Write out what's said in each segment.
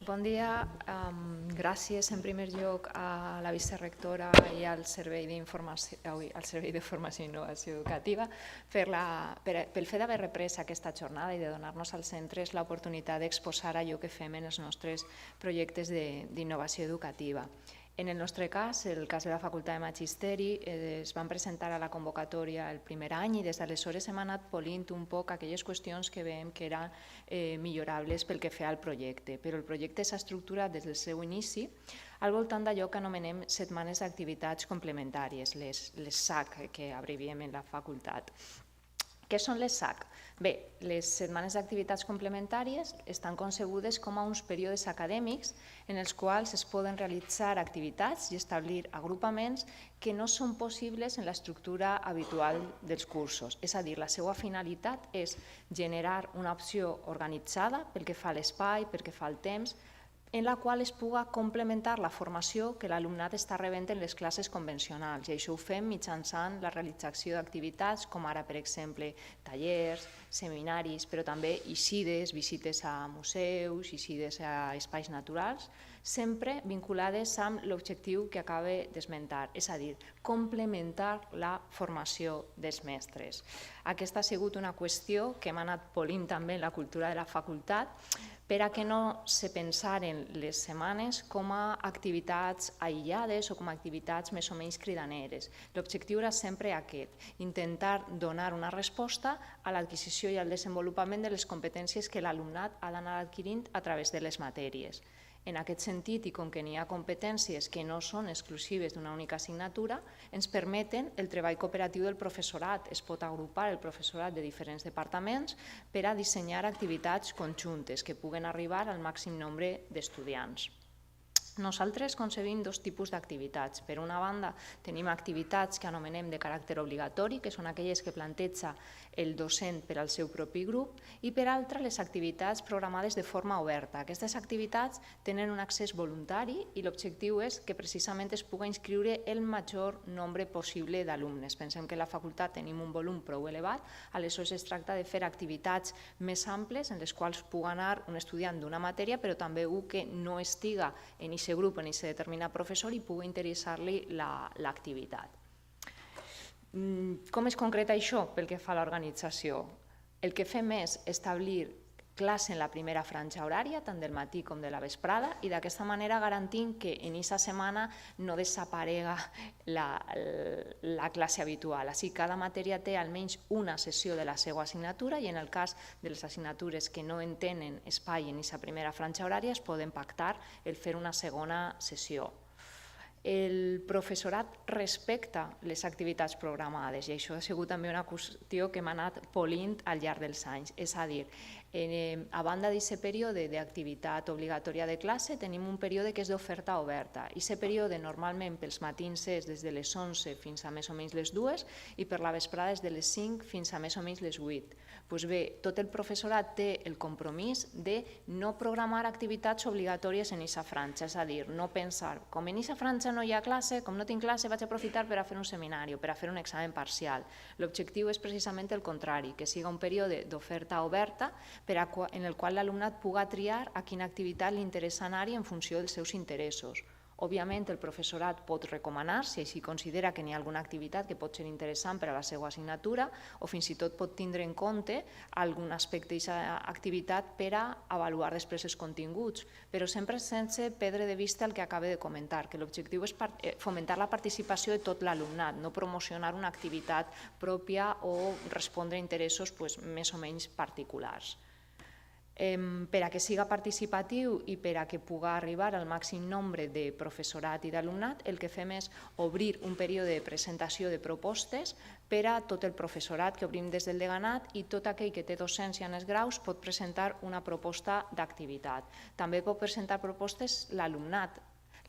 Bon dia. Gràcies en primer lloc a la vicerectora i al Servei de Formació i Innovació Educativa pel fet d'haver reprès aquesta jornada i de donar-nos als centres l'oportunitat d'exposar allò que fem en els nostres projectes d'innovació educativa. En el nostre cas, el cas de la Facultat de Magisteri, es van presentar a la convocatòria el primer any i des d'aleshores hem anat polint un poc aquelles qüestions que veiem que eren millorables pel que feia al projecte. Però el projecte s'ha estructurat des del seu inici al voltant d'allò que anomenem setmanes d'activitats complementàries, les SAC, que abreviem en la facultat. Què són les SAC? Bé, les setmanes d'activitats complementàries estan concebudes com a uns períodes acadèmics en els quals es poden realitzar activitats i establir agrupaments que no són possibles en l'estructura habitual dels cursos. És a dir, la seva finalitat és generar una opció organitzada pel que fa a l'espai, pel que fa al temps, en la qual es puga complementar la formació que l'alumnat està rebent en les classes convencionals. I això ho fem mitjançant la realització d'activitats com ara, per exemple, tallers, seminaris, però també incides, visites a museus, incides a espais naturals, sempre vinculades amb l'objectiu que acabe d'esmentar, és a dir, complementar la formació dels mestres. Aquesta ha sigut una qüestió que hem anat polint també en la cultura de la facultat, per a que no se pensaren les setmanes com a activitats aïllades o com a activitats més o menys cridaneres. L'objectiu era sempre aquest, intentar donar una resposta a l'adquisició i al desenvolupament de les competències que l'alumnat ha d'anar adquirint a través de les matèries. En aquest sentit, i com que n'hi ha competències que no són exclusives d'una única assignatura, ens permeten el treball cooperatiu del professorat. Es pot agrupar el professorat de diferents departaments per a dissenyar activitats conjuntes que puguen arribar al màxim nombre d'estudiants. Nosaltres concebim dos tipus d'activitats. Per una banda, tenim activitats que anomenem de caràcter obligatori, que són aquelles que planteja el docent per al seu propi grup, i per altra, les activitats programades de forma oberta. Aquestes activitats tenen un accés voluntari i l'objectiu és que precisament es pugui inscriure el major nombre possible d'alumnes. Pensem que a la facultat tenim un volum prou elevat, aleshores es tracta de fer activitats més amples en les quals pugui anar un estudiant d'una matèria, però també un que no estiga en aquest grup, en aquest determinat professor i pugui interessar-li l'activitat. Com es concreta això pel que fa a l'organització? El que fem és establir classe en la primera franja horària, tant del matí com de la vesprada, i d'aquesta manera garantim que en aquesta setmana no desaparega la classe habitual. Així, cada matèria té almenys una sessió de la seva assignatura i en el cas de les assignatures que no en tenen espai en aquesta primera franja horària es poden pactar el fer una segona sessió. El professorat respecta les activitats programades i això ha sigut també una qüestió que hem anat polint al llarg dels anys. És a dir, a banda d'aquest període d'activitat obligatòria de classe, tenim un període que és d'oferta oberta. Aquest període normalment pels matins és des de les 11 fins a més o menys les 2 i per la vesprada és de les 5 fins a més o menys les 8. Doncs bé, tot el professorat té el compromís de no programar activitats obligatòries en aquesta franja, és a dir, no pensar, com en aquesta franja no hi ha classe, com no tinc classe vaig aprofitar per a fer un seminari o per a fer un examen parcial. L'objectiu és precisament el contrari, que siga un període d'oferta oberta en el qual l'alumnat pugui triar a quina activitat li interessa anar-hi en funció dels seus interessos. Òbviament, el professorat pot recomanar, si així considera que n'hi ha alguna activitat que pot ser interessant per a la seva assignatura o fins i tot pot tindre en compte algun aspecte d'aquesta activitat per a avaluar després els continguts, però sempre sense perdre de vista el que acabo de comentar, que l'objectiu és fomentar la participació de tot l'alumnat, no promocionar una activitat pròpia o respondre a interessos més o menys particulars. Per a que siga participatiu i per a que pugui arribar al màxim nombre de professorat i d'alumnat, el que fem és obrir un període de presentació de propostes per a tot el professorat que obrim des del deganat i tot aquell que té docència en els graus pot presentar una proposta d'activitat. També pot presentar propostes l'alumnat.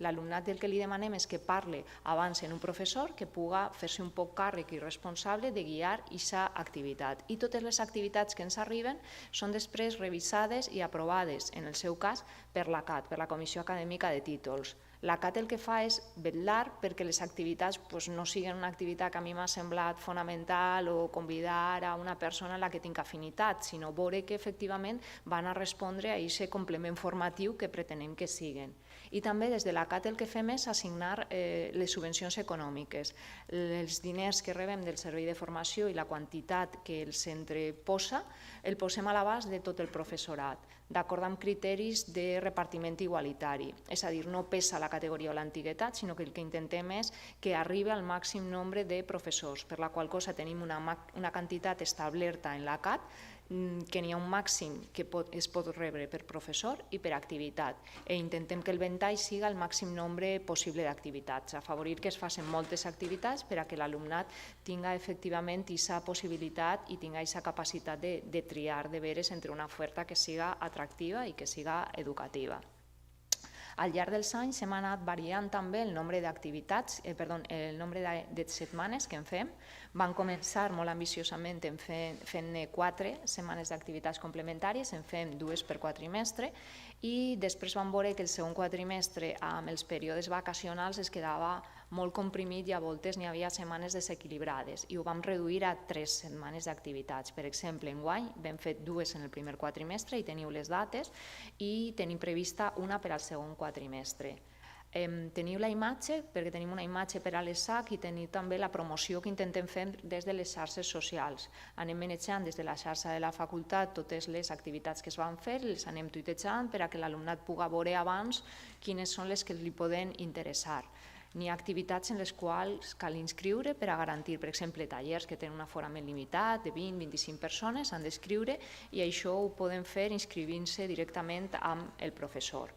L'alumnat el que li demanem és que parli abans en un professor que pugui fer-se un poc càrrec i responsable de guiar aquesta activitat. I totes les activitats que ens arriben són després revisades i aprovades, en el seu cas, per la CAT, per la Comissió Acadèmica de Títols. La CAT el que fa és vetllar perquè les activitats no siguin una activitat que a mi m'ha semblat fonamental o convidar a una persona a la que tinc afinitat, sinó veure que efectivament van a respondre a aquest complement formatiu que pretenem que siguin. I també des de la CAT el que fem és assignar les subvencions econòmiques. Els diners que rebem del servei de formació i la quantitat que el centre posa, el posem a l'abast de tot el professorat, d'acord amb criteris de repartiment igualitari. És a dir, no pesa la categoria o l'antiguitat, sinó que el que intentem és que arribi al màxim nombre de professors, per la qual cosa tenim una quantitat establerta en la CAT, que n'hi ha un màxim que es pot rebre per professor i per activitat, i intentem que el ventall siga el màxim nombre possible d'activitats, afavorir que es facin moltes activitats per a que l'alumnat tinga efectivament aquesta possibilitat i tinga aquesta capacitat de triar, de veure entre una oferta que siga atractiva i que siga educativa. Al llarg dels anys hem anat variant també el nombre d'activitats, el nombre de setmanes que en fem. Vam començar molt ambiciosament fent-ne 4 setmanes d'activitats complementàries, en fem 2 per quadrimestre, i després vam veure que el segon quadrimestre amb els períodes vacacionals es quedava molt comprimit i a voltes n'hi havia setmanes desequilibrades i ho vam reduir a 3 setmanes d'activitats. Per exemple, enguany vam fer 2 en el primer quadrimestre i teniu les dates, i tenim prevista una per al segon quadrimestre. Teniu la imatge, perquè tenim una imatge per a l'ESAC, i teniu també la promoció que intentem fer des de les xarxes socials. Anem manejant des de la xarxa de la facultat totes les activitats que es van fer, les anem tuitejant per a que l'alumnat pugui veure abans quines són les que li poden interessar. N'hi ha activitats en les quals cal inscriure per a garantir, per exemple, tallers que tenen un aforament limitat de 20-25 persones, s'han d'inscriure, i això ho poden fer inscrivint-se directament amb el professor.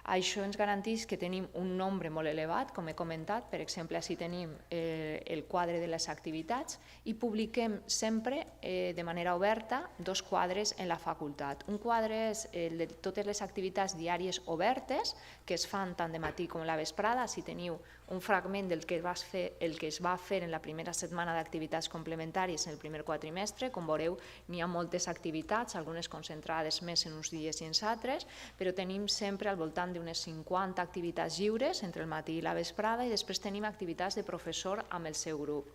Això ens garanteix que tenim un nombre molt elevat, com he comentat. Per exemple, així tenim el quadre de les activitats i publiquem sempre de manera oberta 2 quadres en la facultat. Un quadre és el de totes les activitats diàries obertes que es fan tant de matí com a la vesprada. Així teniu un fragment del que es va fer en la primera setmana d'activitats complementàries en el primer quadrimestre. Com veureu, n'hi ha moltes activitats, algunes concentrades més en uns dies i en altres, però tenim sempre al voltant d'unes 50 activitats lliures entre el matí i la vesprada, i després tenim activitats de professor amb el seu grup.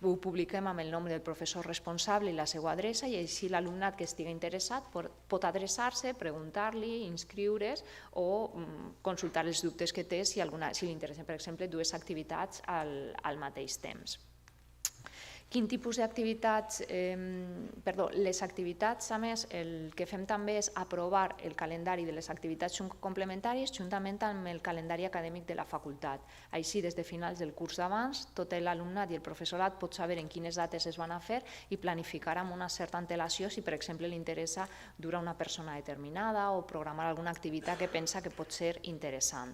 Ho publiquem amb el nom del professor responsable i la seva adreça, i així l'alumnat que estigui interessat pot adreçar-se, preguntar-li, inscriure's o consultar els dubtes que té si li interessen, per exemple, 2 activitats al mateix temps. Quin tipus d'activitats? Les activitats, a més, el que fem també és aprovar el calendari de les activitats complementàries juntament amb el calendari acadèmic de la facultat. Així, des de finals del curs d'abans, tot l'alumnat i el professorat pot saber en quines dates es van a fer i planificar amb una certa antelació si, per exemple, li interessa dur a una persona determinada o programar alguna activitat que pensa que pot ser interessant.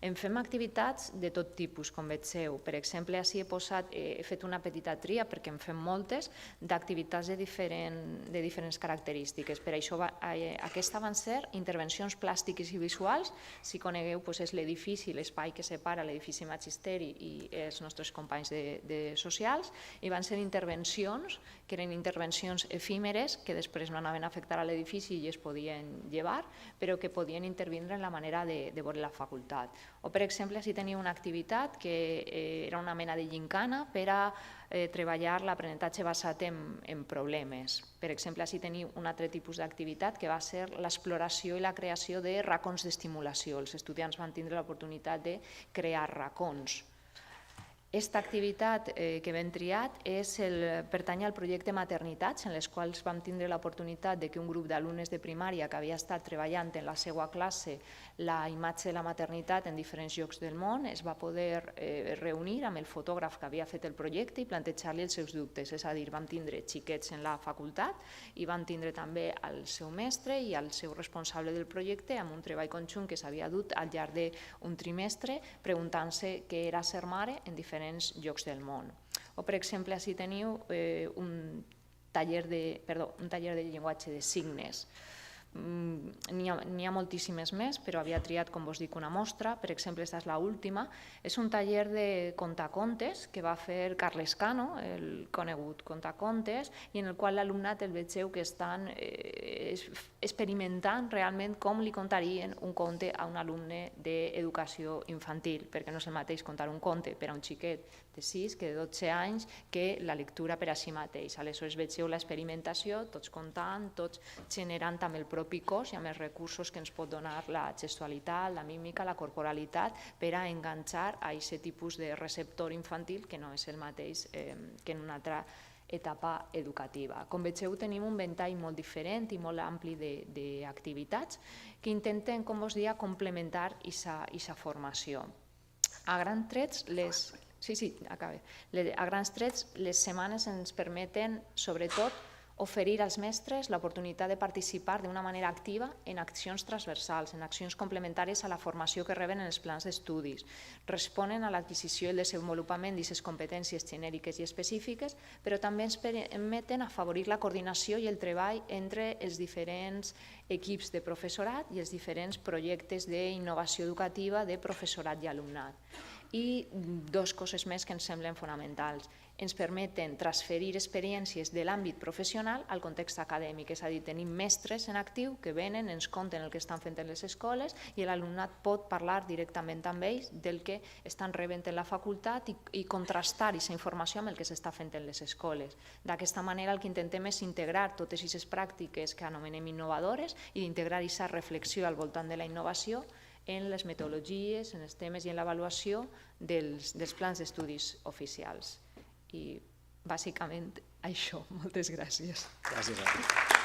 En fem activitats de tot tipus, com veieu. Per exemple, així he fet una petita tria, perquè en fem moltes, d'activitats de diferents característiques. Per això aquesta van ser intervencions plàstiques i visuals. Si conegueu, és l'edifici, l'espai que separa l'edifici Magisteri i els nostres companys de socials, i van ser intervencions que eren intervencions efímeres que després no anaven a afectar a l'edifici i es podien llevar, però que podien intervindre en la manera de veure la facultat. O, per exemple, si teniu una activitat que era una mena de gincana per a treballar l'aprenentatge basat en problemes. Per exemple, si teniu un altre tipus d'activitat que va ser l'exploració i la creació de racons d'estimulació. Els estudiants van tindre l'oportunitat de crear racons. Aquesta activitat que hem triat pertany al projecte Maternitats, en les quals vam tindre l'oportunitat que un grup d'alumnes de primària que havia estat treballant en la seva classe la imatge de la maternitat en diferents llocs del món es va poder reunir amb el fotògraf que havia fet el projecte i plantejar-li els seus dubtes. És a dir, vam tindre xiquets en la facultat i vam tindre també el seu mestre i el seu responsable del projecte amb un treball conjunt que s'havia dut al llarg d'un trimestre preguntant-se què era ser mare en diferents llocs del món. O, per exemple, així teniu un taller de llenguatge de signes. N'hi ha moltíssimes més, però havia triat, com vos dic, una mostra. Per exemple, aquesta és l'última. És un taller de contacontes que va fer Carles Cano, el conegut contacontes, i en el qual l'alumnat el vegeu que experimentant realment com li contarien un conte a un alumne d'educació infantil, perquè no és el mateix contar un conte per a un xiquet de 6 que de 12 anys que la lectura per a si mateix. Aleshores vegeu l'experimentació, tots contant, tots generant amb el propi cos i amb els recursos que ens pot donar la gestualitat, la mímica, la corporalitat, per a enganxar a aquest tipus de receptor infantil que no és el mateix que en una altra etapa educativa. Com vegeu, tenim un ventall molt diferent i molt ampli d'activitats que intenten, com vos deia, complementar aquesta formació. A grans trets, les setmanes ens permeten, sobretot, oferir als mestres l'oportunitat de participar d'una manera activa en accions transversals, en accions complementàries a la formació que reben en els plans d'estudis. Responen a l'adquisició i el desenvolupament d'aquestes competències genèriques i específiques, però també ens permeten afavorir la coordinació i el treball entre els diferents equips de professorat i els diferents projectes d'innovació educativa de professorat i alumnat. I dues coses més que ens semblen fonamentals. Ens permeten transferir experiències de l'àmbit professional al context acadèmic, és a dir, tenim mestres en actiu que venen, ens conten el que estan fent en les escoles i l'alumnat pot parlar directament amb ells del que estan rebent en la facultat i contrastar aquesta informació amb el que s'està fent en les escoles. D'aquesta manera el que intentem és integrar totes aquestes pràctiques que anomenem innovadores i d'integrar aquesta reflexió al voltant de la innovació en les metodologies, en els temes i en l'avaluació dels plans d'estudis oficials. I bàsicament això. Moltes gràcies. Gràcies a tu.